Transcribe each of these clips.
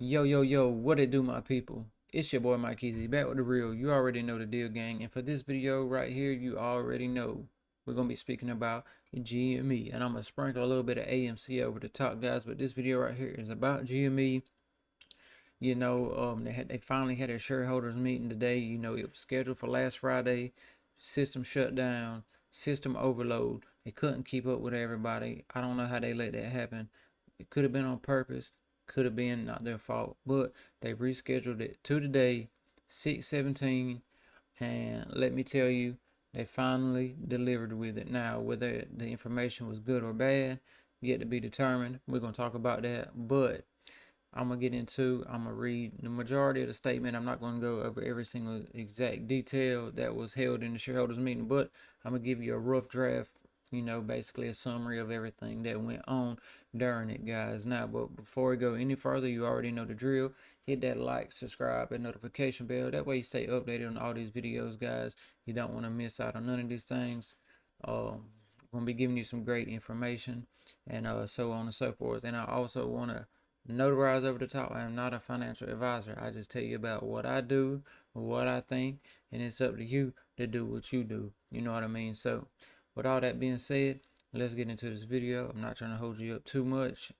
Yo, yo, yo, what it do, my people? It's your boy Mike Easy back with the real. You already know the deal, gang. And for this video right here, you already know we're gonna be speaking about GME, and I'm gonna sprinkle a little bit of AMC over the top, guys. But this video right here is about GME. They finally had their shareholders meeting today. It was scheduled for last Friday. System shut down, system overload. They couldn't keep up with everybody. I don't know how they let that happen. It could have been on purpose, could have been not their fault, but they rescheduled it to today, 6/17, and let me tell you, they finally delivered with it. Now, whether the information was good or bad, yet to be determined. We're gonna talk about that, but I'm gonna read the majority of the statement. I'm not gonna go over every single exact detail that was held in the shareholders meeting, but I'm gonna give you a rough draft, basically a summary of everything that went on during it, guys. Now, but before we go any further, you already know the drill. Hit that like, subscribe, and notification bell. That way you stay updated on all these videos, guys. You don't want to miss out on none of these things. I'm gonna be giving you some great information and so on and so forth. And I also want to notarize over the top. I am not a financial advisor. I just tell you about what I do, what I think, and it's up to you to do what you do. You know what I mean? So, with all that being said, let's get into this video. I'm not trying to hold you up too much.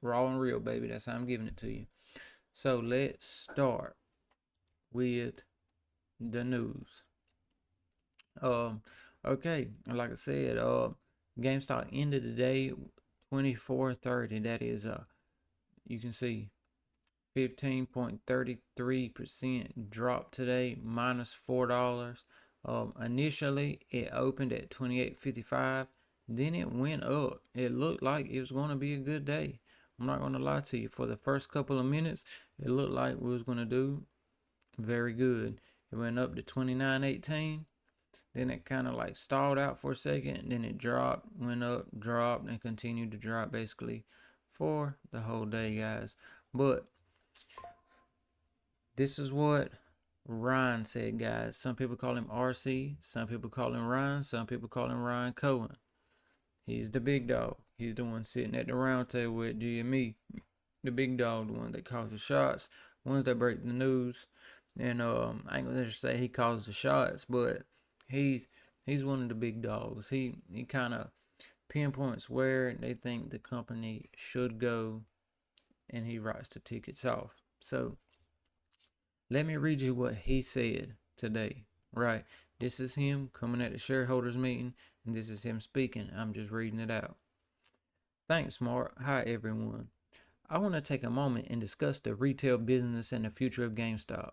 Raw and real, baby. That's how I'm giving it to you. So, let's start with the news. Okay, like I said, GameStop ended the day 24.30. That is you can see 15.33% drop today, minus $4. Initially, it opened at 28.55. Then it went up. It looked like it was going to be a good day. I'm not going to lie to you. For the first couple of minutes, it looked like we was going to do very good. It went up to 29.18. Then it kind of like stalled out for a second. Then it dropped, went up, dropped, and continued to drop basically for the whole day, guys. But this is what Ryan said, guys. Some people call him RC, some people call him Ryan, some people call him Ryan Cohen. He's the big dog. He's the one sitting at the round table with GME. The big dog, the one that calls the shots, ones that break the news. And I ain't gonna just say he calls the shots, but he's one of the big dogs. He kind of pinpoints where they think the company should go, and he writes the tickets off. So let me read you what he said today. Right, this is him coming at the shareholders meeting, and this is him speaking. I'm just reading it out. Thanks, Mark. Hi, everyone. I want to take a moment and discuss the retail business and the future of GameStop.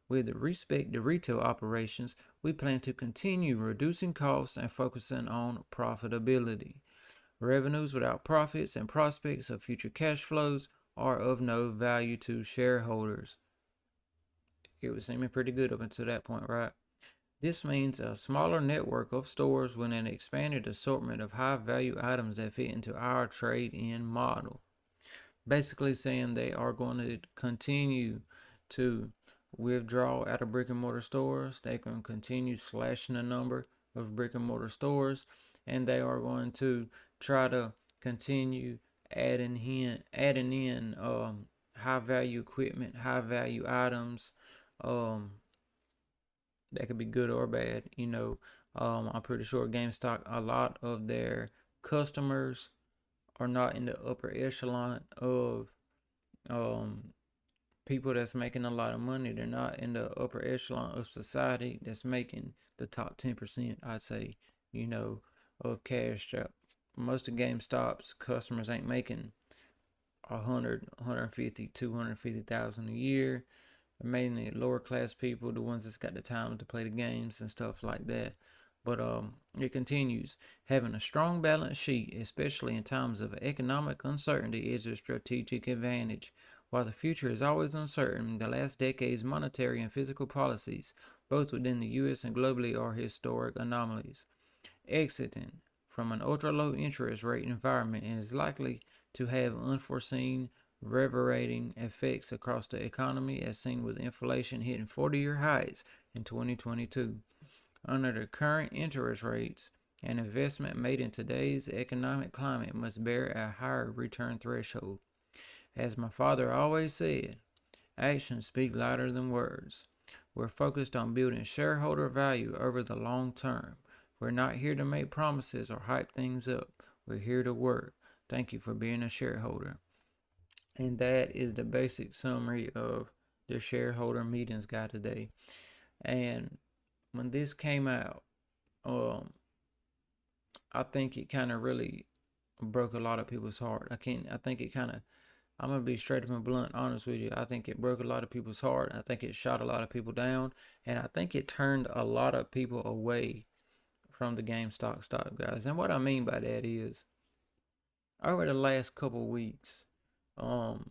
With respect to retail operations, we plan to continue reducing costs and focusing on profitability. Revenues without profits and prospects of future cash flows are of no value to shareholders. It was seeming pretty good up until that point, right? This means a smaller network of stores with an expanded assortment of high-value items that fit into our trade-in model. Basically saying they are going to continue to withdraw out of brick and mortar stores. They can continue slashing the number of brick and mortar stores, and they are going to try to continue adding in high value equipment, high value items. That could be good or bad. I'm pretty sure GameStop, a lot of their customers are not in the upper echelon of people that's making a lot of money. They're not in the upper echelon of society that's making the top 10%, I'd say, of cash. Most of GameStop's customers ain't making 150, 250,000 a year. Mainly lower class people, the ones that's got the time to play the games and stuff like that. But it continues. Having a strong balance sheet, especially in times of economic uncertainty, is a strategic advantage. While the future is always uncertain, the last decade's monetary and fiscal policies, both within the U.S. and globally, are historic anomalies. Exiting from an ultra-low interest rate environment is likely to have unforeseen reverberating effects across the economy, as seen with inflation hitting 40-year highs in 2022. Under the current interest rates, an investment made in today's economic climate must bear a higher return threshold. As my father always said, actions speak louder than words. We're focused on building shareholder value over the long term. We're not here to make promises or hype things up. We're here to work. Thank you for being a shareholder. And that is the basic summary of the shareholder meetings guy today. And when this came out, I think it kind of really broke a lot of people's heart. I think it kind of, I'm gonna be straight up and blunt, honest with you. I think it broke a lot of people's heart. I think it shot a lot of people down, and I think it turned a lot of people away from the GameStop stock, guys. And what I mean by that is, over the last couple weeks, um,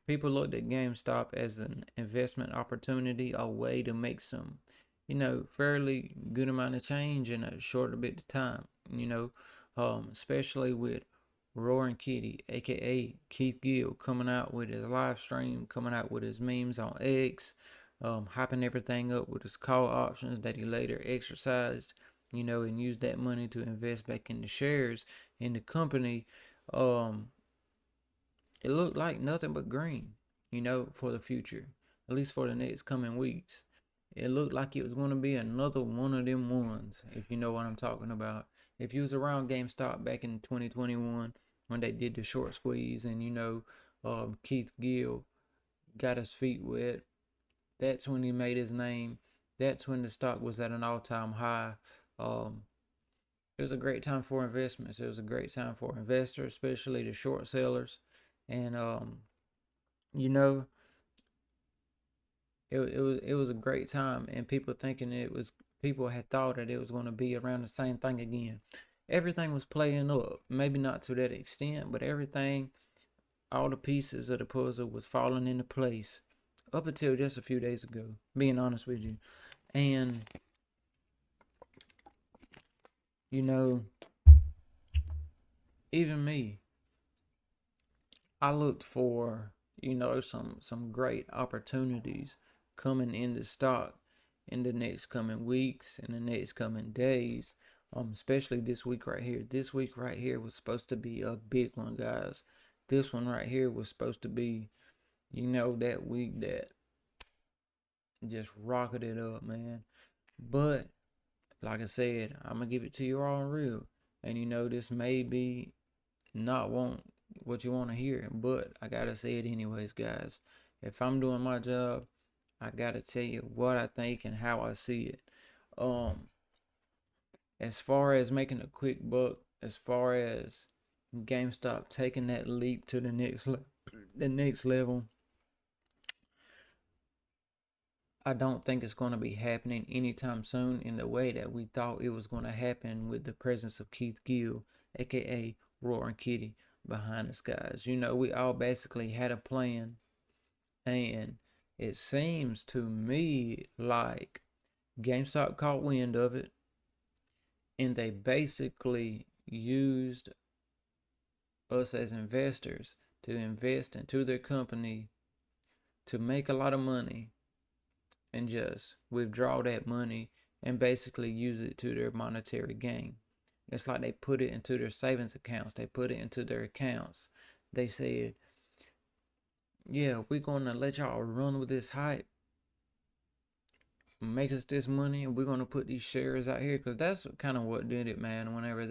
people looked at GameStop as an investment opportunity, a way to make some, fairly good amount of change in a short bit of time. Especially with Roaring Kitty, aka Keith Gill, coming out with his live stream, coming out with his memes on X, hyping everything up with his call options that he later exercised, and used that money to invest back in the shares in the company. Um, it looked like nothing but green, for the future, at least for the next coming weeks. It looked like it was going to be another one of them ones, if you know what I'm talking about. If you was around GameStop back in 2021 when they did the short squeeze and, Keith Gill got his feet wet, that's when he made his name. That's when the stock was at an all-time high. Um, it was a great time for investments. It was a great time for investors, especially the short sellers. And, you know, it was a great time, and people had thought that it was going to be around the same thing again. Everything was playing up, maybe not to that extent, but everything, all the pieces of the puzzle was falling into place up until just a few days ago, being honest with you. And you know, even me, I looked for, some great opportunities coming into stock in the next coming weeks and the next coming days. Especially this week right here. This week right here was supposed to be a big one, guys. This one right here was supposed to be, that week that just rocketed up, man. But like I said, I'm gonna give it to you all real. And this may be not want what you want to hear, but I gotta say it anyways, guys. If I'm doing my job, I gotta tell you what I think and how I see it. Um, as far as making a quick buck, as far as GameStop taking that leap to the next level, I don't think it's going to be happening anytime soon in the way that we thought it was going to happen with the presence of Keith Gill, aka Roaring Kitty, behind us, guys. We all basically had a plan, and it seems to me like GameStop caught wind of it, and they basically used us as investors to invest into their company to make a lot of money and just withdraw that money and basically use it to their monetary gain. It's like they put it into their savings accounts. They put it into their accounts. They said, yeah, we're going to let y'all run with this hype, make us this money, and we're going to put these shares out here. Because that's kind of what did it, man. Whenever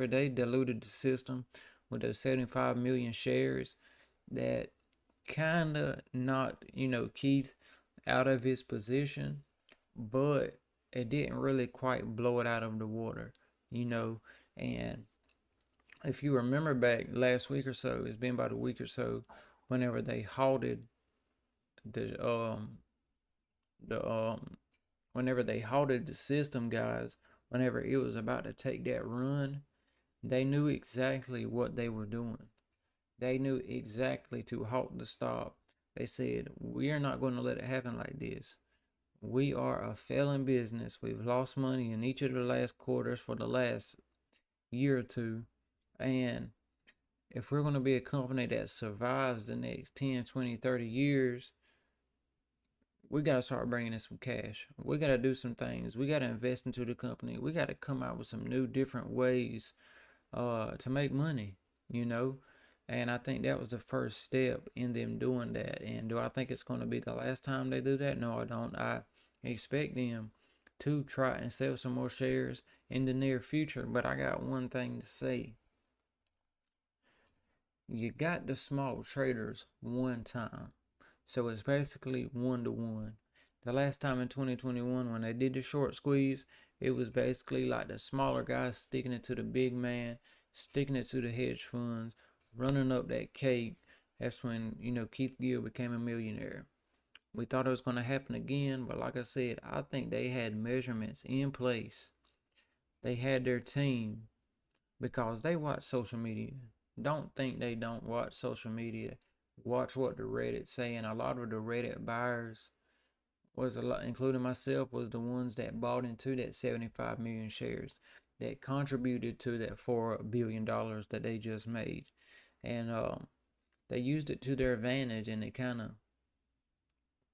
they diluted the system with those 75 million shares, that kind of knocked, Keith out of his position, but it didn't really quite blow it out of the water, and if you remember back last week or so, it's been about a week or so, whenever they halted the whenever they halted the system, guys, whenever it was about to take that run, they knew exactly what they were doing. They knew exactly to halt the stop. They said, we are not going to let it happen like this. We are a failing business. We've lost money in each of the last quarters for the last year or two. And if we're going to be a company that survives the next 10, 20, 30 years, we got to start bringing in some cash. We got to do some things. We got to invest into the company. We got to come out with some new, different ways to make money, And I think that was the first step in them doing that. And do I think it's going to be the last time they do that? No, I don't. I expect them to try and sell some more shares in the near future. But I got one thing to say. You got the small traders one time. So it's basically 1-to-1. The last time in 2021 when they did the short squeeze, it was basically like the smaller guys sticking it to the big man, sticking it to the hedge funds, running up that cake. That's when, Keith Gill became a millionaire. We thought it was going to happen again, but like I said, I think they had measurements in place. They had their team because they watch social media. Don't think they don't watch social media. Watch what the Reddit saying. A lot of the Reddit buyers was a lot, including myself, was the ones that bought into that 75 million shares that contributed to that $4 billion that they just made, and they used it to their advantage, and they kind of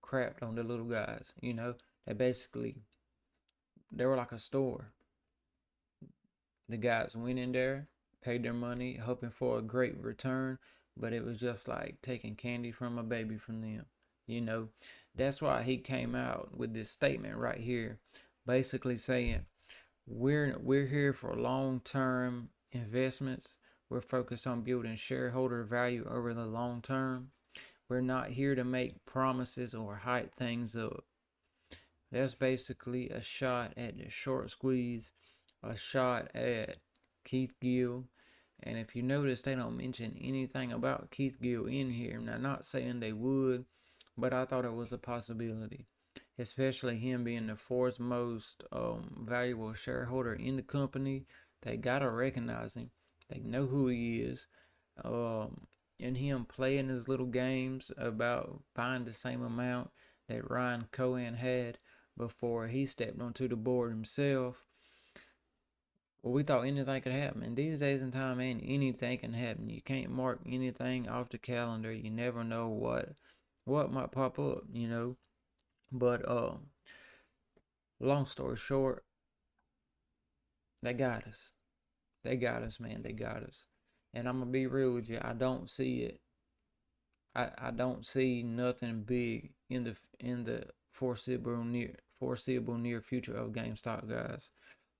crapped on the little guys. They basically they were like a store. The guys went in there, paid their money, hoping for a great return, but it was just like taking candy from a baby from them. You know, that's why he came out with this statement right here, basically saying we're here for long-term investments. We're focused on building shareholder value over the long term. We're not here to make promises or hype things up. That's basically a shot at the short squeeze, a shot at Keith Gill. And if you notice, they don't mention anything about Keith Gill in here. And I'm not saying they would, but I thought it was a possibility, especially him being the fourth most valuable shareholder in the company. They gotta recognize him. They know who he is. And him playing his little games about buying the same amount that Ryan Cohen had before he stepped onto the board himself. Well, we thought anything could happen. And these days in time, man, anything can happen. You can't mark anything off the calendar. You never know what might pop up. But long story short, they got us. They got us, man. They got us. And I'm gonna be real with you. I don't see it. I don't see nothing big in the foreseeable near future of GameStop, guys.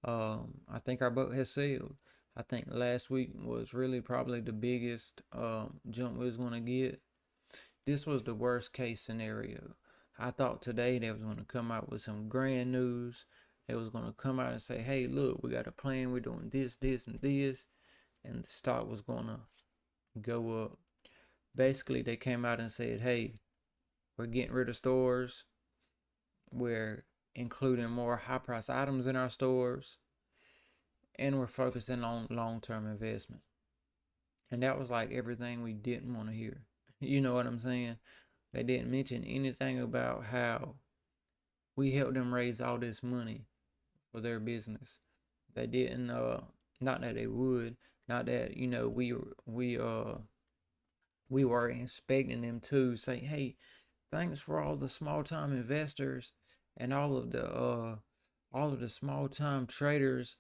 I think our boat has sailed. I think last week was really probably the biggest jump we was gonna get. This was the worst case scenario. I thought today they was gonna come out with some grand news. They was gonna come out and say, "Hey, look, we got a plan. We're doing this, this, and this," and the stock was gonna go up. Basically, they came out and said, "Hey, we're getting rid of stores. We're including more high price items in our stores, and we're focusing on long term investment." And that was like everything we didn't want to hear. You know what I'm saying? They didn't mention anything about how we helped them raise all this money for their business. They didn't not that they would, not that, we were expecting them to say, "Hey, thanks for all the small time investors and all of the small time traders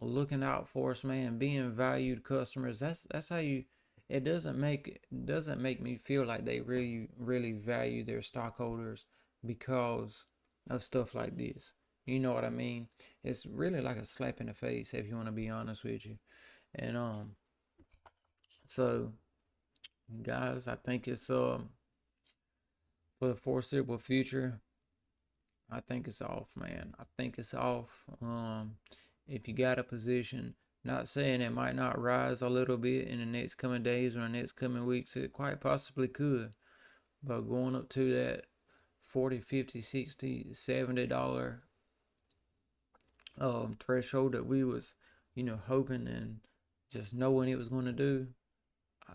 looking out for us, man, being valued customers." That's how you. It doesn't make me feel like they really value their stockholders because of stuff like this. You know what I mean? It's really like a slap in the face, if you want to be honest with you. And so guys, I think it's for the foreseeable future, I think it's off, man. I think it's off. If you got a position, not saying it might not rise a little bit in the next coming days or the next coming weeks, it quite possibly could. But going up to that 40, 50, 60, $70 threshold that we was, hoping and just knowing it was going to do,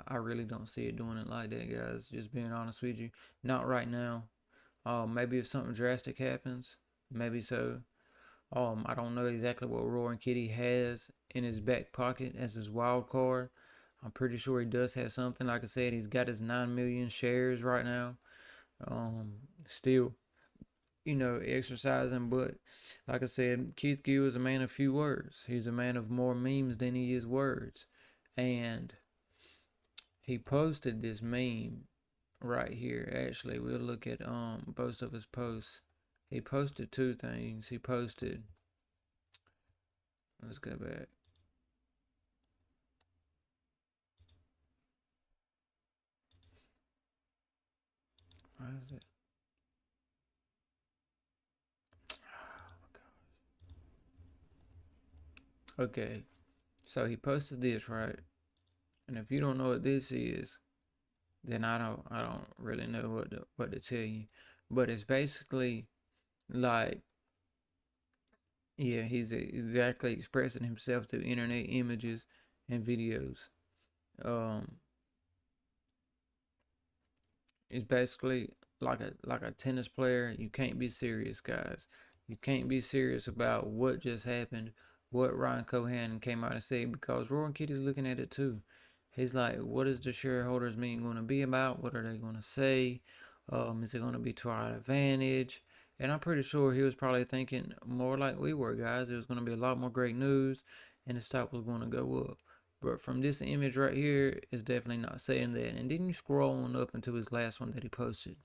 I really don't see it doing it like that, guys. Just being honest with you. Not right now. Maybe if something drastic happens, maybe so. I don't know exactly what Roaring Kitty has in his back pocket as his wild card. I'm pretty sure he does have something. Like I said, he's got his 9 million shares right now. Still, exercising. But like I said, Keith Gill is a man of few words. He's a man of more memes than he is words. And he posted this meme right here. Actually, we'll look at both of his posts. He posted two things. He posted, let's go back. What is it? Okay, so he posted this, right? And if you don't know what this is, then I don't really know what to tell you. But it's basically like, yeah, he's exactly expressing himself through internet images and videos. Um, it's basically like a tennis player. You can't be serious, guys. You can't be serious about what just happened, what Ryan Cohan came out and said, because Roaring Kitty's looking at it too. He's like, what is the shareholders meeting going to be about? What are they going to say? Is it going to be to our advantage? And I'm pretty sure he was probably thinking more like we were, guys. It was going to be a lot more great news, and the stock was going to go up. But from this image right here, it's definitely not saying that. And then you scroll on up into his last one that he posted.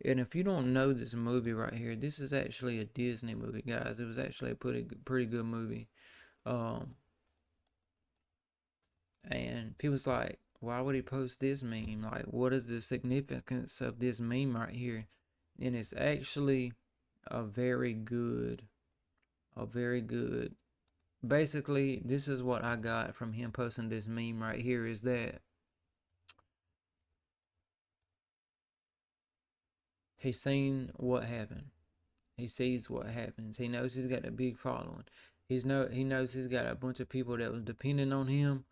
And if you don't know this movie right here, this is actually a Disney movie, guys. It was actually a pretty good movie. Um, and people's like, why would he post this meme? Like, what is the significance of this meme right here? And it's actually a very good, a very good. Basically, this is what I got from him posting this meme right here is that he's seen what happened. He sees what happens. He knows he's got a big following. He knows he's got a bunch of people that was depending on him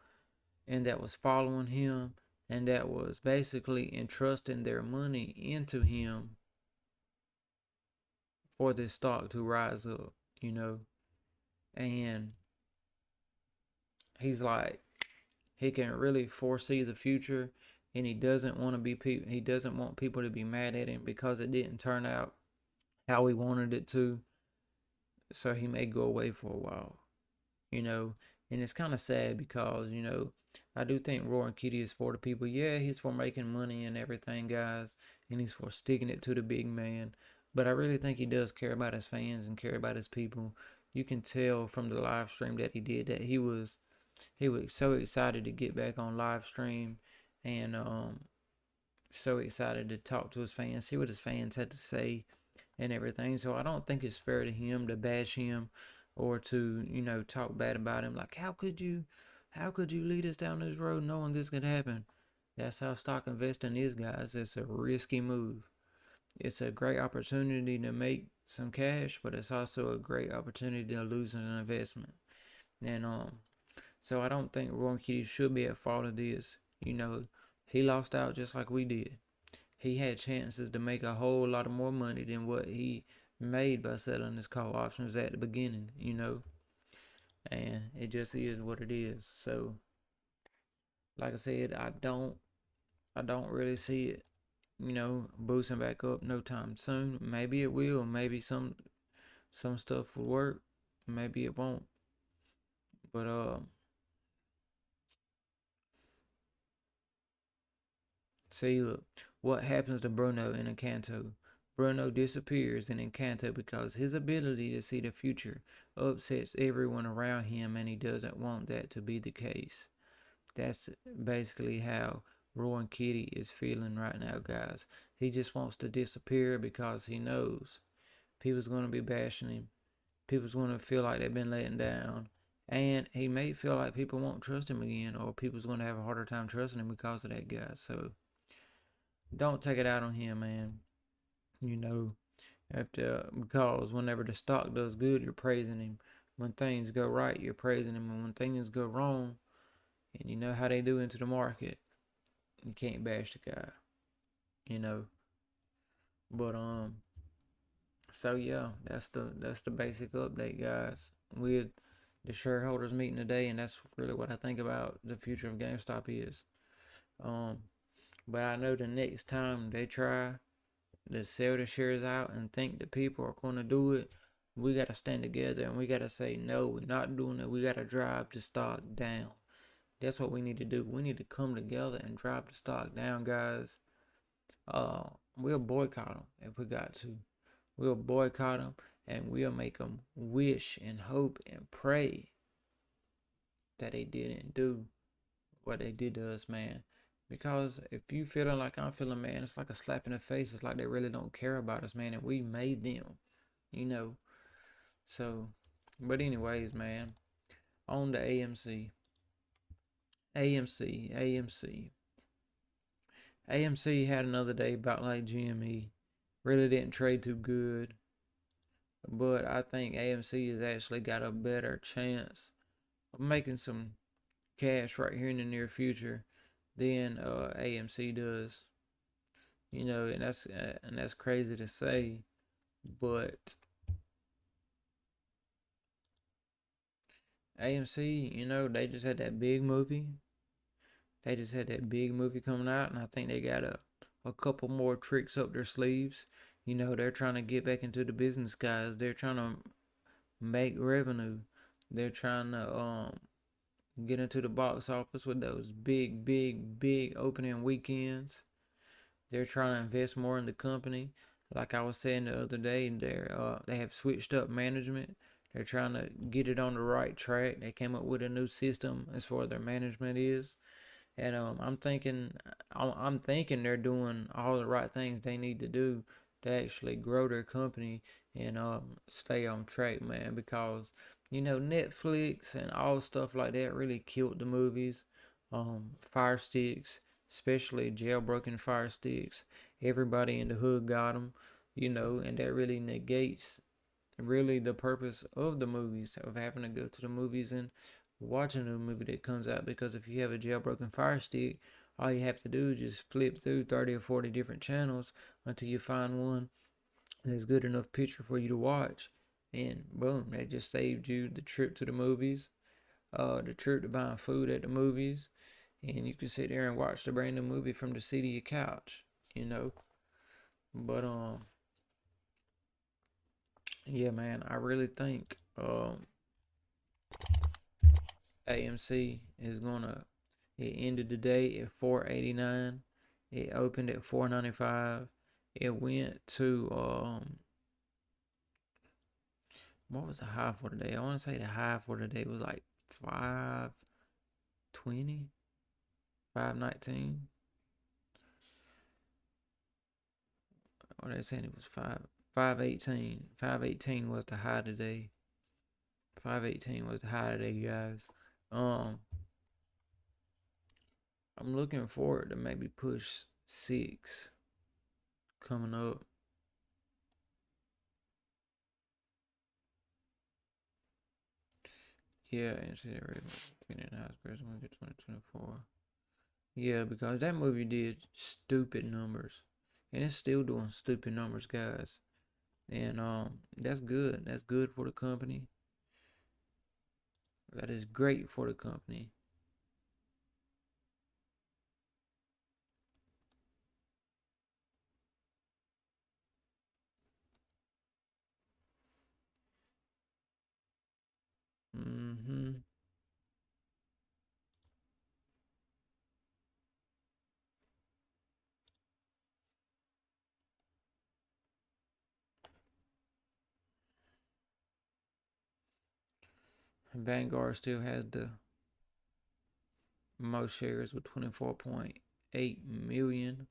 and that was following him and that was basically entrusting their money into him for this stock to rise up, you know. And he's like, he can really foresee the future, and he doesn't want to be he doesn't want people to be mad at him because it didn't turn out how he wanted it to. So he may go away for a while, you know. And it's kind of sad because, you know, I do think Roaring Kitty is for the people. Yeah, he's for making money and everything, guys, and he's for sticking it to the big man. But I really think he does care about his fans and care about his people. You can tell from the live stream that he did that he was so excited to get back on live stream, and so excited to talk to his fans, see what his fans had to say and everything. So I don't think it's fair to him to bash him or to, you know, talk bad about him. Like, how could you lead us down this road knowing this could happen? That's how stock investing is, guys. It's a risky move. It's a great opportunity to make some cash, but it's also a great opportunity to lose an investment. And so I don't think Roy Kitty should be at fault of this. You know, he lost out just like we did. He had chances to make a whole lot of more money than what he made by selling his call options at the beginning, you know. And it just is what it is. So, like I said, I don't really see it, you know, boosting back up no time soon. Maybe it will. Maybe some stuff will work. Maybe it won't. But see, look, what happens to Bruno in Encanto? Bruno disappears in Encanto because his ability to see the future upsets everyone around him, and he doesn't want that to be the case. That's basically how Rowan Kitty is feeling right now, guys. He just wants to disappear because he knows people's going to be bashing him. People's going to feel like they've been letting down. And he may feel like people won't trust him again, or people's going to have a harder time trusting him because of that, guys. So don't take it out on him, man. You know, after because whenever the stock does good, you're praising him. When things go right, you're praising him, and when things go wrong, and you know how they do into the market, you can't bash the guy. You know, but so yeah, that's the basic update, guys. With the shareholders meeting today, and that's really what I think about the future of GameStop is. Um, but I know the next time they try to sell the shares out and think that people are going to do it, we got to stand together and we got to say, no, we're not doing it. We got to drive the stock down. That's what we need to do. We need to come together and drive the stock down, guys. We'll boycott them if we got to. We'll boycott them and we'll make them wish and hope and pray that they didn't do what they did to us, man. Because if you feeling like I'm feeling, man, it's like a slap in the face. It's like they really don't care about us, man, and we made them, you know. So, but anyways, man, on the AMC, AMC, AMC, AMC had another day about like GME. Really didn't trade too good, but I think AMC has actually got a better chance of making some cash right here in the near future than AMC does. You know, and that's crazy to say, but AMC, you know, they just had that big movie. They just had that big movie coming out, and I think they got a couple more tricks up their sleeves. You know, they're trying to get back into the business, guys. They're trying to make revenue. They're trying to get into the box office with those big, big, big opening weekends. They're trying to invest more in the company. Like I was saying the other day, they have switched up management. They're trying to get it on the right track. They came up with a new system as far as their management is, and I'm thinking they're doing all the right things they need to do to actually grow their company and stay on track, man. Because you know Netflix and all stuff like that really killed the movies. Fire sticks, especially jailbroken fire sticks. Everybody in the hood got them, you know, and that really negates really the purpose of the movies, of having to go to the movies and watching a movie that comes out. Because if you have a jailbroken fire stick, all you have to do is just flip through 30 or 40 different channels until you find one that's good enough picture for you to watch, and boom, that just saved you the trip to the movies, the trip to buying food at the movies, and you can sit there and watch the brand new movie from the seat of your couch, you know. But yeah, man, I really think AMC is gonna. It ended the day at 489. It opened at 495. It went to what was the high for the day? I want to say the high for the day was like 520, 519. Or they saying it was 518. 518 was the high today. 518 was the high today, guys. Um, I'm looking forward to maybe push 6 coming up. Yeah, and see that rating between the house person 2024. Yeah, because that movie did stupid numbers, and it's still doing stupid numbers, guys. And that's good. That's good for the company. That is great for the company. Mm-hmm. Vanguard still has the most shares with 24.8 million,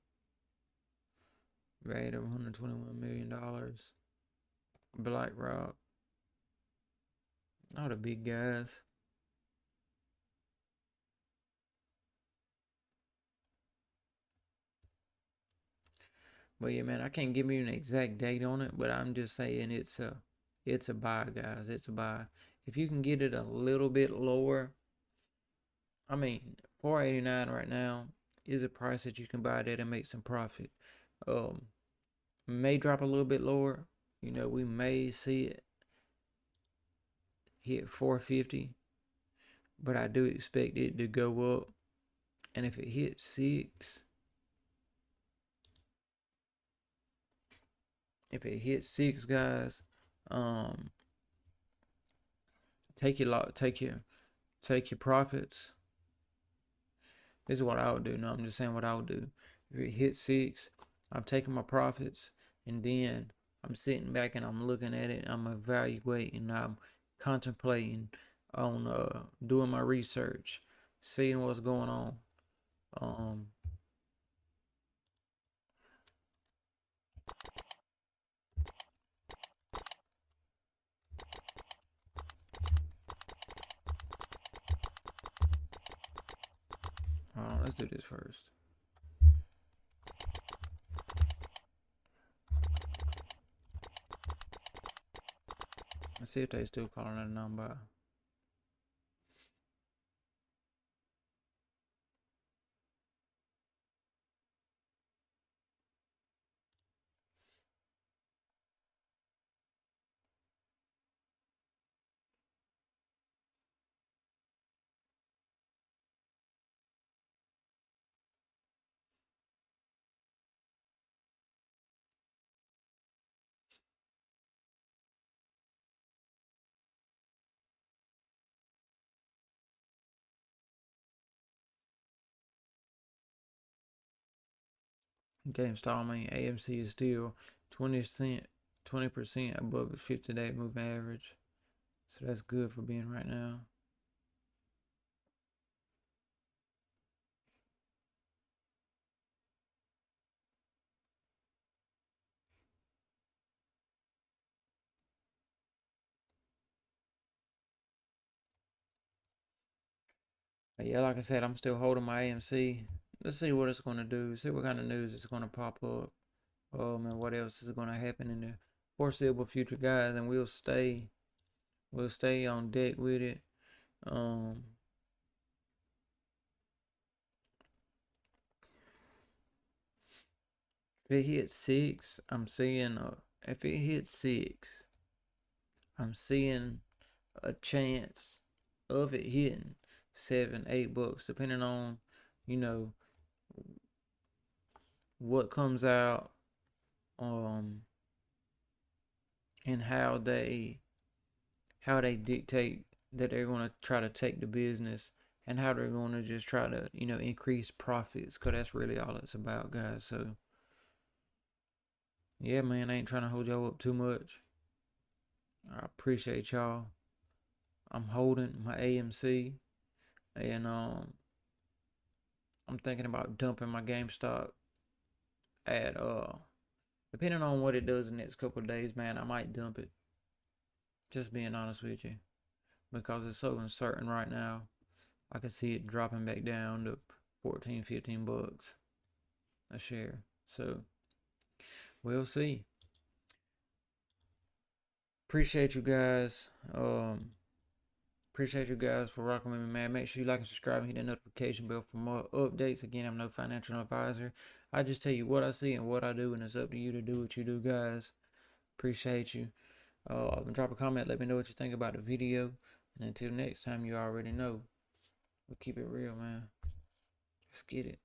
rate of $121 million. BlackRock, all the big guys. But yeah, man, I can't give you an exact date on it, but I'm just saying it's a buy, guys. It's a buy. If you can get it a little bit lower, I mean, 489 right now is a price that you can buy that and make some profit. Um, may drop a little bit lower. You know, we may see it hit 450, but I do expect it to go up. And if it hits 6, if it hits 6, guys, um, take your profits This is what I would do. No, I'm just saying what I would do. If it hits 6, I'm taking my profits, and then I'm sitting back and I'm looking at it. I'm evaluating. I'm contemplating on doing my research, seeing what's going on. Um, Hold on, let's do this first. Let's see if they still calling that number. GameStop, I mean, AMC is still 20% above the 50-day moving average. So that's good for being right now. But yeah, like I said, I'm still holding my AMC. Let's see what it's going to do. See what kind of news it's going to pop up. And what else is going to happen in the foreseeable future, guys. And we'll stay on deck with it. If it hits 6, I'm seeing if it hits 6, I'm seeing a chance of it hitting $7, $8, depending on, you know, what comes out, and how they dictate that they're going to try to take the business, and how they're going to just try to, increase profits, because that's really all it's about, guys. So yeah, man, I ain't trying to hold y'all up too much. I appreciate y'all. I'm holding my AMC, and I'm thinking about dumping my GameStop at depending on what it does the next couple of days, man, I might dump it. Just being honest with you, because it's so uncertain right now. I can see it dropping back down to 14, $15 a share. So we'll see. Appreciate you guys. Appreciate you guys for rocking with me, man. Make sure you like and subscribe and hit that notification bell for more updates. Again, I'm no financial advisor. I just tell you what I see and what I do, and it's up to you to do what you do, guys. Appreciate you. Drop a comment. Let me know what you think about the video. And until next time, you already know. We'll keep it real, man. Let's get it.